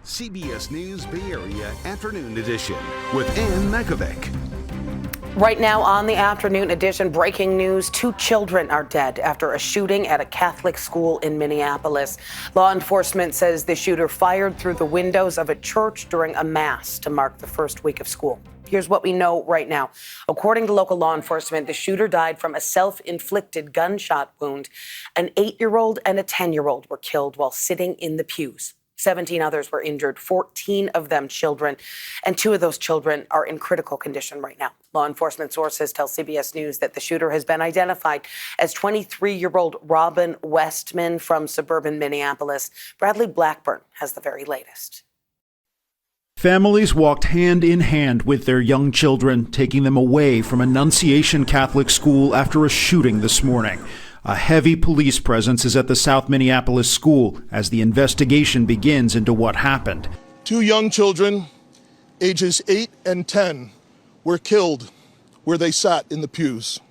CBS News Bay Area Afternoon Edition with Ann Mekovic. Right now on the afternoon edition, breaking news. 2 children are dead after a shooting at a Catholic school in Minneapolis. Law enforcement says the shooter fired through the windows of a church during a mass to mark the first week of school. Here's what we know right now. According to local law enforcement, the shooter died from a self-inflicted gunshot wound. An 8-year-old and a 10-year-old were killed while sitting in the pews. 17 others were injured, 14 of them children, and 2 of those children are in critical condition right now. Law enforcement sources tell CBS News that the shooter has been identified as 23-year-old Robin Westman from suburban Minneapolis. Bradley Blackburn has the very latest. Families walked hand in hand with their young children, taking them away from Annunciation Catholic School after a shooting this morning. A heavy police presence is at the South Minneapolis school as the investigation begins into what happened. 2 young children, ages 8 and 10, were killed where they sat in the pews.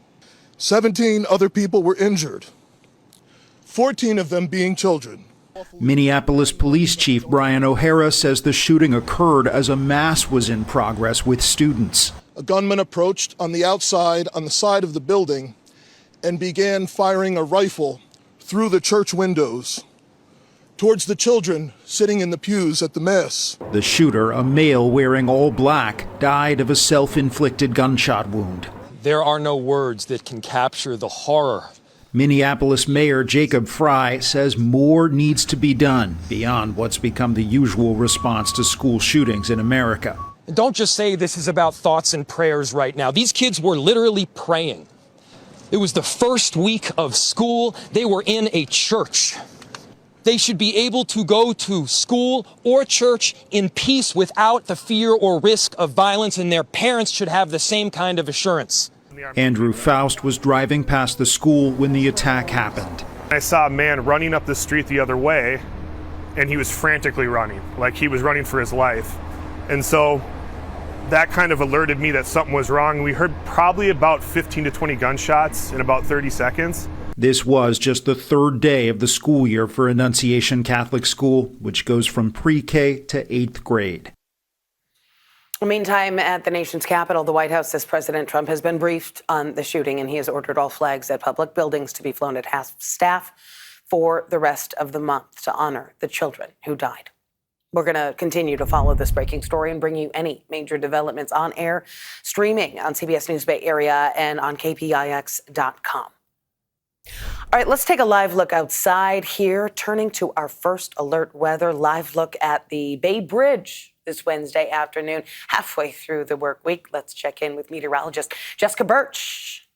17 other people were injured, 14 of them being children. Minneapolis Police Chief Brian O'Hara says the shooting occurred as a mass was in progress with students. A gunman approached on the outside, on the side of the building, and began firing a rifle through the church windows towards the children sitting in the pews at the mass. The shooter, a male wearing all black, died of a self-inflicted gunshot wound. There are no words that can capture the horror. Minneapolis Mayor Jacob Fry says more needs to be done beyond what's become the usual response to school shootings in America. And don't just say this is about thoughts and prayers right now. These kids were literally praying. It was the first week of school. They were in a church. They should be able to go to school or church in peace without the fear or risk of violence, and their parents should have the same kind of assurance. Andrew Faust was driving past the school when the attack happened. I saw a man running up the street the other way, and he was frantically running, like he was running for his life. And so that kind of alerted me that something was wrong. We heard probably about 15 to 20 gunshots in about 30 seconds. This was just the 3rd day of the school year for Annunciation Catholic School, which goes from pre-K to 8th grade. Meantime, at the nation's capital, the White House says President Trump has been briefed on the shooting, and he has ordered all flags at public buildings to be flown at half staff for the rest of the month to honor the children who died. We're going to continue to follow this breaking story and bring you any major developments on air, streaming on CBS News Bay Area and on KPIX.com. All right, let's take a live look outside here, turning to our first alert weather. Live look at the Bay Bridge this Wednesday afternoon, halfway through the work week. Let's check in with meteorologist Jessica Birch.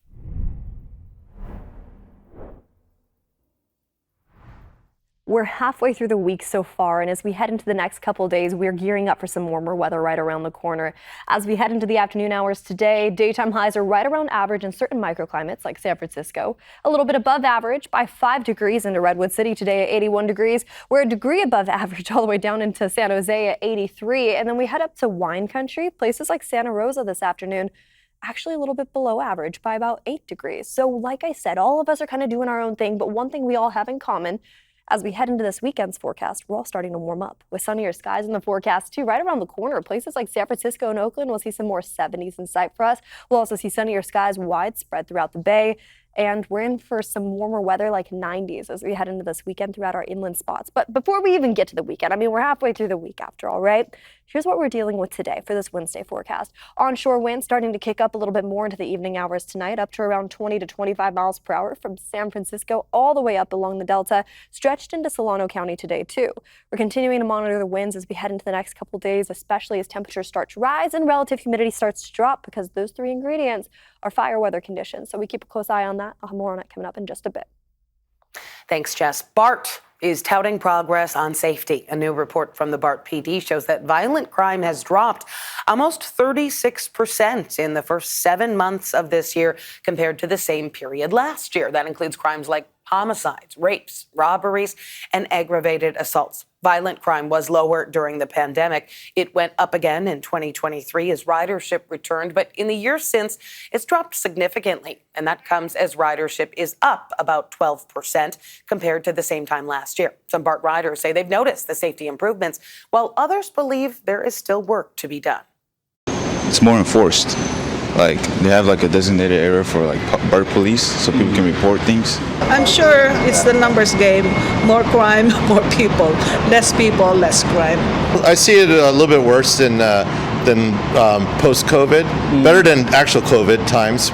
We're halfway through the week so far, and as we head into the next couple days, we're gearing up for some warmer weather right around the corner. As we head into the afternoon hours today, daytime highs are right around average in certain microclimates like San Francisco, a little bit above average by 5 degrees into Redwood City today at 81 degrees. We're a degree above average all the way down into San Jose at 83, and then we head up to wine country, places like Santa Rosa this afternoon, actually a little bit below average by about 8 degrees. So like I said, all of us are kind of doing our own thing, but one thing we all have in common as we head into this weekend's forecast, we're all starting to warm up with sunnier skies in the forecast too. Right around the corner, places like San Francisco and Oakland, we'll see some more 70s in sight for us. We'll also see sunnier skies widespread throughout the Bay. And we're in for some warmer weather like 90s as we head into this weekend throughout our inland spots. But before we even get to the weekend, I mean, we're halfway through the week after all, right? Here's what we're dealing with today for this Wednesday forecast. Onshore winds starting to kick up a little bit more into the evening hours tonight, up to around 20 to 25 miles per hour from San Francisco all the way up along the Delta, stretched into Solano County today too. We're continuing to monitor the winds as we head into the next couple days, especially as temperatures start to rise and relative humidity starts to drop, because those 3 ingredients are fire weather conditions. So we keep a close eye on that. I'll have more on it coming up in just a bit. Thanks, Jess. BART is touting progress on safety. A new report from the BART PD shows that violent crime has dropped almost 36% in the first 7 months of this year compared to the same period last year. That includes crimes like homicides, rapes, robberies, and aggravated assaults. Violent crime was lower during the pandemic. It went up again in 2023 as ridership returned, but in the years since, it's dropped significantly. And that comes as ridership is up about 12% compared to the same time last year. Some BART riders say they've noticed the safety improvements, while others believe there is still work to be done. It's more enforced. Like they have like a designated area for like BART police so people can report things. I'm sure it's the numbers game. More crime, more people. Less people, less crime. I see it a little bit worse than post-COVID. Better than actual COVID times.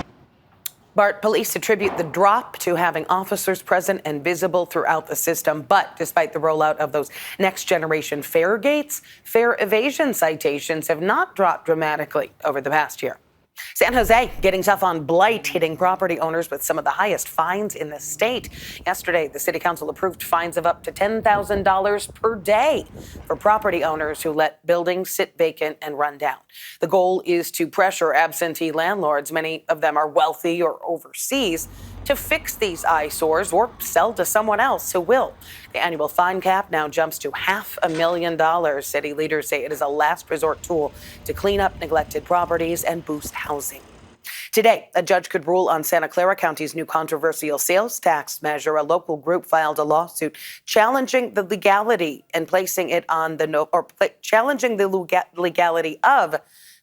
BART police attribute the drop to having officers present and visible throughout the system. But despite the rollout of those next generation fare gates, fare evasion citations have not dropped dramatically over the past year. San Jose getting tough on blight, hitting property owners with some of the highest fines in the state. Yesterday, the city council approved fines of up to $10,000 per day for property owners who let buildings sit vacant and run down. The goal is to pressure absentee landlords, many of them are wealthy or overseas, to fix these eyesores or sell to someone else who will. The annual fine cap now jumps to $500,000. City leaders say it is a last resort tool to clean up neglected properties and boost housing. Today, a judge could rule on Santa Clara County's new controversial sales tax measure. A local group filed a lawsuit challenging the legality and placing it on challenging the legality of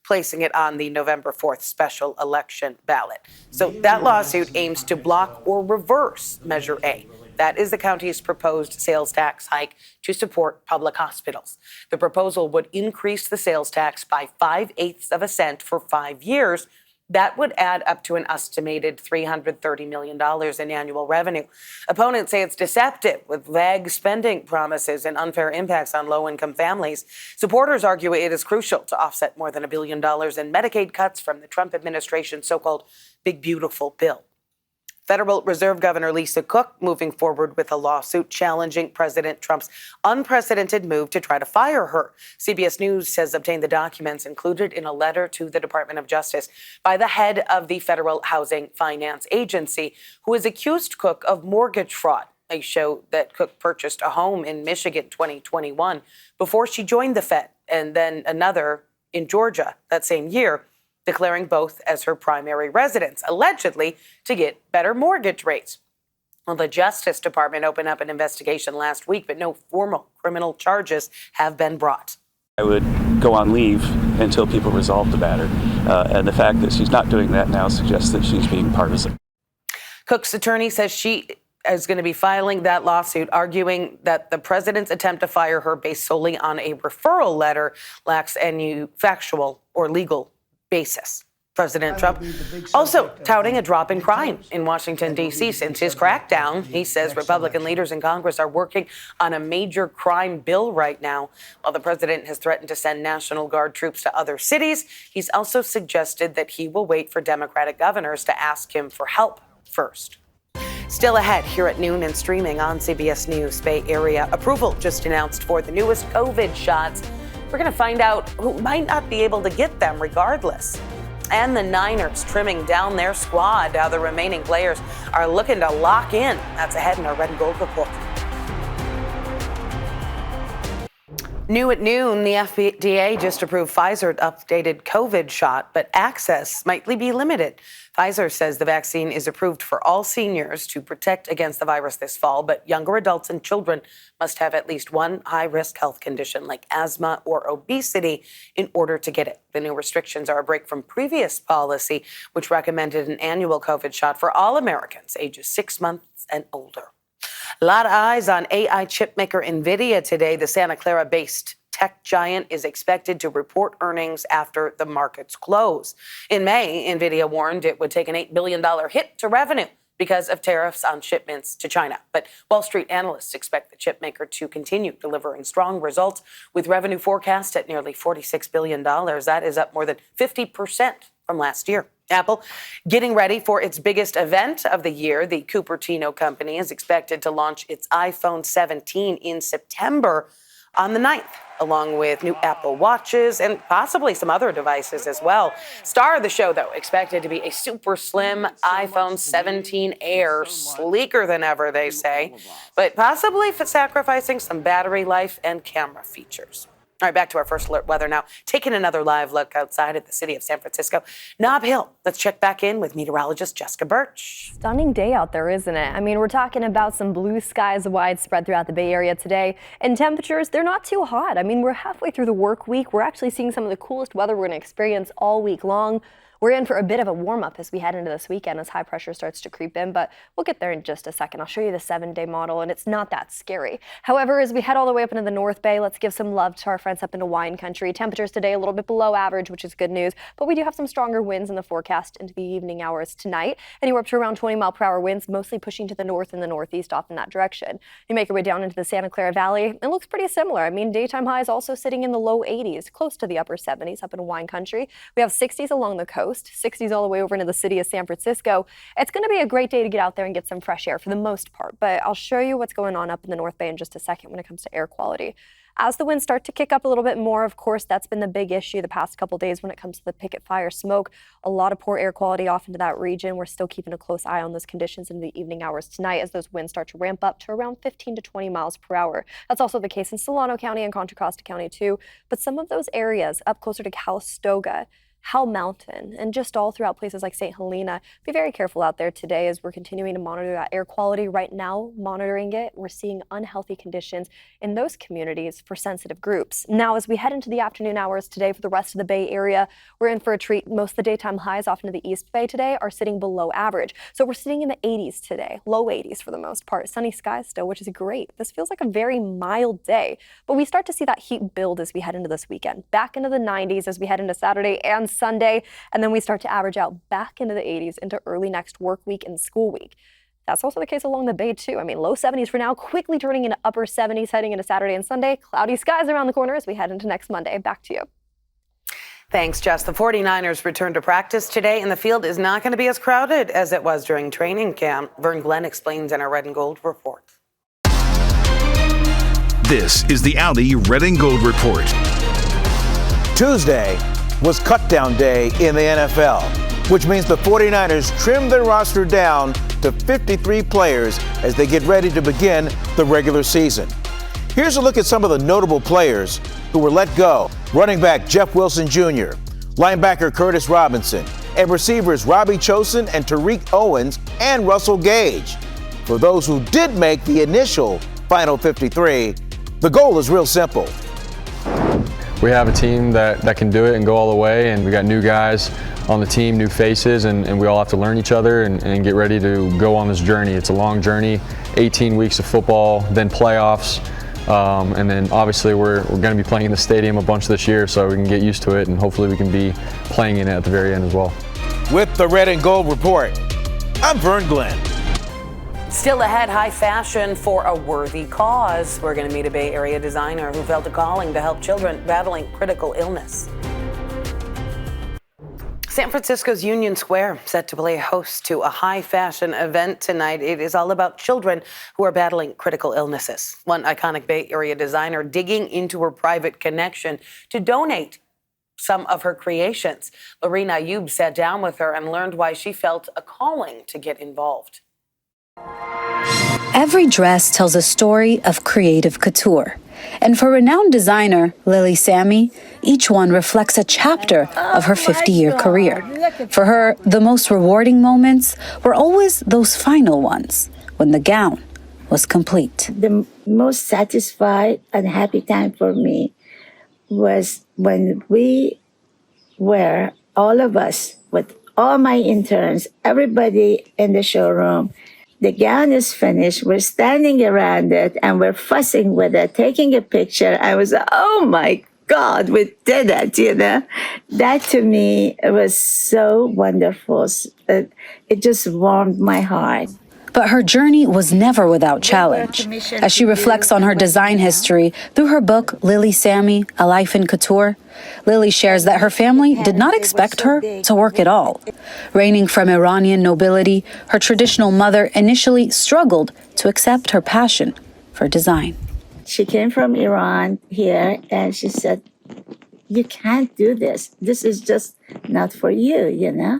placing it on the November 4th special election ballot. So that lawsuit aims to block or reverse Measure A. That is the county's proposed sales tax hike to support public hospitals. The proposal would increase the sales tax by 5/8 of a cent for 5 years. That would add up to an estimated $330 million in annual revenue. Opponents say it's deceptive with vague spending promises and unfair impacts on low-income families. Supporters argue it is crucial to offset more than $1 billion in Medicaid cuts from the Trump administration's so-called Big Beautiful Bill. Federal Reserve Governor Lisa Cook moving forward with a lawsuit challenging President Trump's unprecedented move to try to fire her. CBS News has obtained the documents included in a letter to the Department of Justice by the head of the Federal Housing Finance Agency, who has accused Cook of mortgage fraud. They show that Cook purchased a home in Michigan 2021 before she joined the Fed, and then another in Georgia that same year, declaring both as her primary residence, allegedly to get better mortgage rates. Well, the Justice Department opened up an investigation last week, but no formal criminal charges have been brought. I would go on leave until people resolve the matter, and the fact that she's not doing that now suggests that she's being partisan. Cook's attorney says she is going to be filing that lawsuit, arguing that the president's attempt to fire her based solely on a referral letter lacks any factual or legal basis. President Trump also touting a drop in crime in Washington, D.C. Since his crackdown, he says Republican leaders in Congress are working on a major crime bill right now. While the president has threatened to send National Guard troops to other cities, he's also suggested that he will wait for Democratic governors to ask him for help first. Still ahead here at noon and streaming on CBS News Bay Area. Approval just announced for the newest COVID shots. We're going to find out who might not be able to get them regardless. And the Niners trimming down their squad. How the remaining players are looking to lock in. That's ahead in our Red and Gold report. New at noon, the FDA just approved Pfizer's updated COVID shot, but access might be limited. Pfizer says the vaccine is approved for all seniors to protect against the virus this fall, but younger adults and children must have at least one high-risk health condition like asthma or obesity in order to get it. The new restrictions are a break from previous policy, which recommended an annual COVID shot for all Americans ages 6 months and older. A lot of eyes on AI chipmaker NVIDIA today. The Santa Clara-based tech giant is expected to report earnings after the markets close. In May, NVIDIA warned it would take an $8 billion hit to revenue because of tariffs on shipments to China. But Wall Street analysts expect the chipmaker to continue delivering strong results with revenue forecast at nearly $46 billion. That is up more than 50% from last year. Apple getting ready for its biggest event of the year. The Cupertino company is expected to launch its iPhone 17 in September. on the 9th, along with new Apple Watches and possibly some other devices as well. Star of the show, though, expected to be a super slim iPhone 17 Air, sleeker than ever, they say, but possibly sacrificing some battery life and camera features. All right, back to our first alert weather now. Taking another live look outside at the city of San Francisco. Nob Hill, let's check back in with meteorologist Jessica Birch. Stunning day out there, isn't it? I mean, we're talking about some blue skies widespread throughout the Bay Area today. And temperatures, they're not too hot. I mean, we're halfway through the work week. We're actually seeing some of the coolest weather we're going to experience all week long. We're in for a bit of a warm-up as we head into this weekend as high pressure starts to creep in, but we'll get there in just a second. I'll show you the 7-day model, and it's not that scary. However, as we head all the way up into the North Bay, let's give some love to our friends up into wine country. Temperatures today a little bit below average, which is good news, but we do have some stronger winds in the forecast into the evening hours tonight. Anywhere up to around 20-mile-per-hour winds, mostly pushing to the north and the northeast off in that direction. You make your way down into the Santa Clara Valley, it looks pretty similar. I mean, daytime highs also sitting in the low 80s, close to the upper 70s up in wine country. We have 60s along the coast, 60s all the way over into the city of San Francisco. It's going to be a great day to get out there and get some fresh air for the most part, but I'll show you what's going on up in the North Bay in just a second when it comes to air quality. As the winds start to kick up a little bit more, of course, that's been the big issue the past couple days when it comes to the picket fire smoke. A lot of poor air quality off into that region. We're still keeping a close eye on those conditions in the evening hours tonight as those winds start to ramp up to around 15 to 20 miles per hour. That's also the case in Solano County and Contra Costa County too. But some of those areas up closer to Calistoga, Howell Mountain, and just all throughout places like St. Helena. Be very careful out there today as we're continuing to monitor that air quality. Right now, monitoring it, we're seeing unhealthy conditions in those communities for sensitive groups. Now, as we head into the afternoon hours today for the rest of the Bay Area, we're in for a treat. Most of the daytime highs off into the East Bay today are sitting below average. So we're sitting in the 80s today, low 80s for the most part. Sunny skies still, which is great. This feels like a very mild day, but we start to see that heat build as we head into this weekend. Back into the 90s as we head into Saturday and Sunday, and then we start to average out back into the 80s into early next work week and school week. That's also the case along the Bay too. I mean, low 70s for now, quickly turning into upper 70s heading into Saturday and Sunday. Cloudy skies around the corner as we head into next Monday. Back to you. Thanks, Jess. The 49ers return to practice today, and the field is not going to be as crowded as it was during training camp. Vern Glenn explains in our Red and Gold report. This is the Audi Red and Gold report. Tuesday was cutdown day in the NFL, which means the 49ers trimmed their roster down to 53 players as they get ready to begin the regular season. Here's a look at some of the notable players who were let go. Running back Jeff Wilson Jr., linebacker Curtis Robinson, and receivers Robbie Chosen and Tariq Owens and Russell Gage. For those who did make the initial final 53, the goal is real simple. We have a team that can do it and go all the way, and we got new guys on the team, new faces, and we all have to learn each other and get ready to go on this journey. It's a long journey, 18 weeks of football, then playoffs, and then obviously we're going to be playing in the stadium a bunch this year, so we can get used to it, and hopefully we can be playing in it at the very end as well. With the Red and Gold report, I'm Vern Glenn. Still ahead, high fashion for a worthy cause. We're going to meet a Bay Area designer who felt a calling to help children battling critical illness. San Francisco's Union Square set to play host to a high fashion event tonight. It is all about children who are battling critical illnesses. One iconic Bay Area designer digging into her private connection to donate some of her creations. Lorena Ayub sat down with her and learned why she felt a calling to get involved. Every dress tells a story of creative couture. And for renowned designer Lily Sammy, each one reflects a chapter of her 50-year career. For her, the most rewarding moments were always those final ones, when the gown was complete. The most satisfied and happy time for me was when we were, all of us, with all my interns, everybody in the showroom, the gown is finished, we're standing around it, and we're fussing with it, taking a picture. I was, oh my God, we did it, you know? That to me was so wonderful. It just warmed my heart. But her journey was never without challenge. As she reflects on her design history through her book, Lily Sammy, A Life in Couture, Lily shares that her family did not expect her to work at all. Reigning from Iranian nobility, her traditional mother initially struggled to accept her passion for design. She came from Iran here, and she said, "You can't do this. This is just not for you, you know?"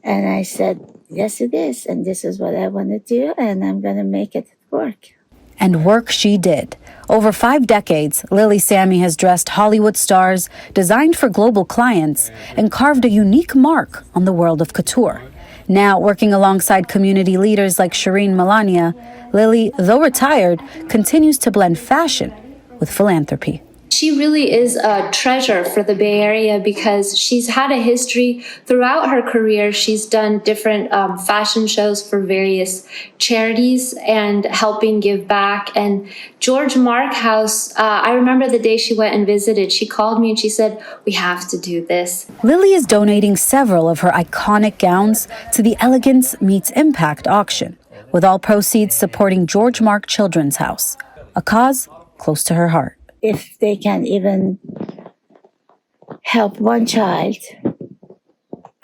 And I said, "Yes, it is. And this is what I want to do, and I'm going to make it work." And work she did. Over 5 decades, Lily Sammy has dressed Hollywood stars, designed for global clients, and carved a unique mark on the world of couture. Now, working alongside community leaders like Shireen Melania, Lily, though retired, continues to blend fashion with philanthropy. She really is a treasure for the Bay Area because she's had a history throughout her career. She's done different fashion shows for various charities and helping give back. And George Mark House, I remember the day she went and visited, she called me and she said, "We have to do this." Lily is donating several of her iconic gowns to the Elegance Meets Impact auction, with all proceeds supporting George Mark Children's House, a cause close to her heart. If they can even help one child,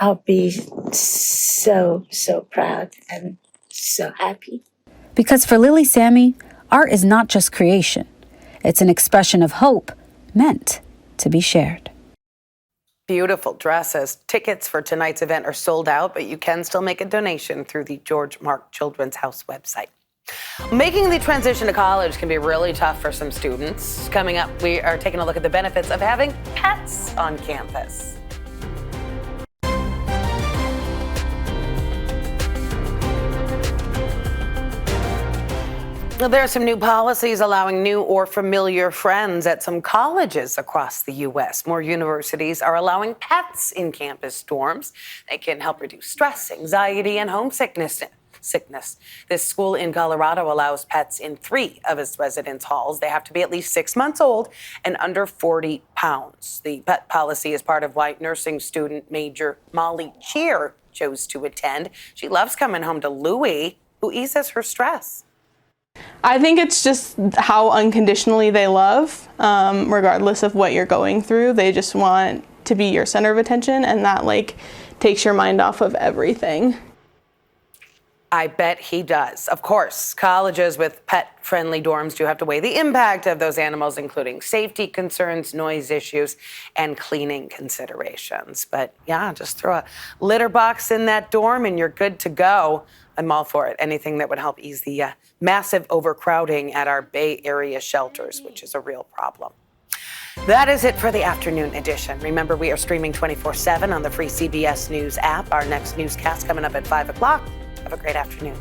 I'll be so, so proud and so happy. Because for Lily Sammy, art is not just creation. It's an expression of hope meant to be shared. Beautiful dresses. Tickets for tonight's event are sold out, but you can still make a donation through the George Mark Children's House website. Making the transition to college can be really tough for some students. Coming up, we are taking a look at the benefits of having pets on campus. Well, there are some new policies allowing new or familiar friends at some colleges across the U.S. More universities are allowing pets in campus dorms. They can help reduce stress, anxiety, and homesickness. This school in Colorado allows pets in 3 of its residence halls. They have to be at least 6 months old and under 40 pounds. The pet policy is part of why nursing student major Molly Cheer chose to attend. She loves coming home to Louie, who eases her stress. I think it's just how unconditionally they love, regardless of what you're going through. They just want to be your center of attention, and that takes your mind off of everything. I bet he does. Of course, colleges with pet-friendly dorms do have to weigh the impact of those animals, including safety concerns, noise issues, and cleaning considerations. But yeah, just throw a litter box in that dorm and you're good to go. I'm all for it. Anything that would help ease the massive overcrowding at our Bay Area shelters, which is a real problem. That is it for the afternoon edition. Remember, we are streaming 24/7 on the free CBS News app. Our next newscast coming up at 5 o'clock. Have a great afternoon.